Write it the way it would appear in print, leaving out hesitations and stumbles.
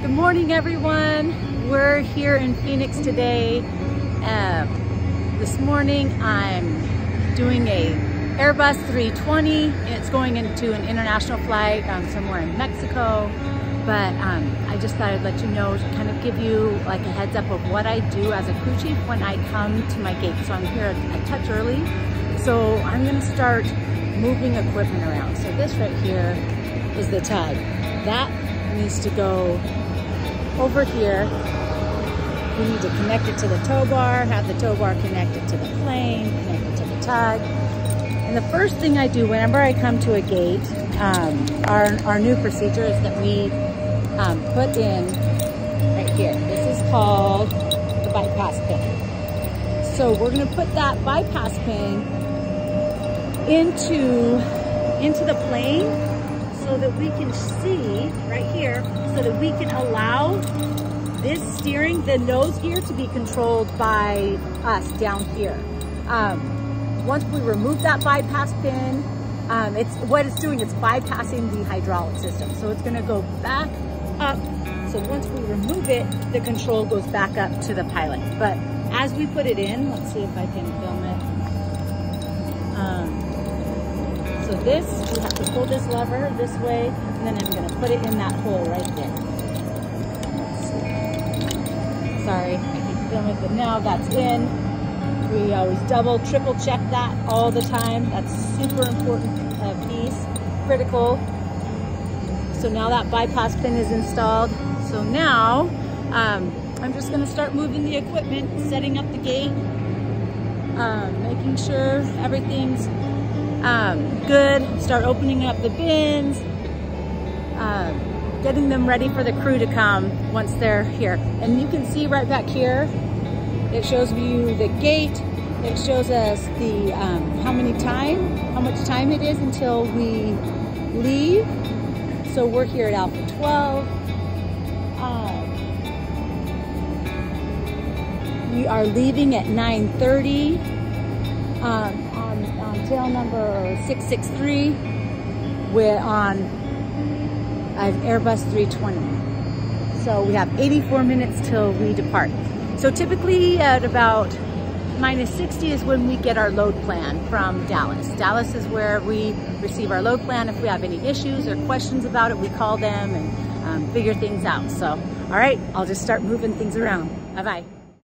Good morning, everyone. We're here in Phoenix today. This morning I'm doing a Airbus 320. It's going into an international flight somewhere in Mexico. But I just thought I'd let you know, to kind of give you like a heads up of what I do as a crew chief when I come to my gate. So I'm here a touch early. So I'm gonna start moving equipment around. So this right here is the tug. That needs to go over here. We need to connect it to the tow bar, have the tow bar connected to the plane, connect it to the tug. And the first thing I do whenever I come to a gate, our new procedure is that we put in right here. This is called the bypass pin. So we're gonna put that bypass pin into the plane so that we can see right here, so that we can allow this steering, the nose gear, to be controlled by us down here. Once we remove that bypass pin, what it's doing, it's bypassing the hydraulic system. So it's gonna go back up. So once we remove it, the control goes back up to the pilot. But as we put it in, let's see if I can film it. So this, we have to pull this lever this way, and then I'm gonna put it in that hole right there. Let's see. Sorry, I keep filming, but now that's in. We always double, triple check that all the time. That's super important piece, critical. So now that bypass pin is installed. So now I'm just gonna start moving the equipment, setting up the gate, making sure everything's good. Start opening up the bins, getting them ready for the crew to come once they're here. And you can see right back here, it shows you the gate. It shows us the how much time it is until we leave. So we're here at Alpha 12. We are leaving at 9:30 on tail number 663. We're on an Airbus 320. So we have 84 minutes till we depart. So typically at about -60 is when we get our load plan from Dallas. Dallas is where we receive our load plan. If we have any issues or questions about it, we call them and figure things out. So, all right, I'll just start moving things around. Bye-bye.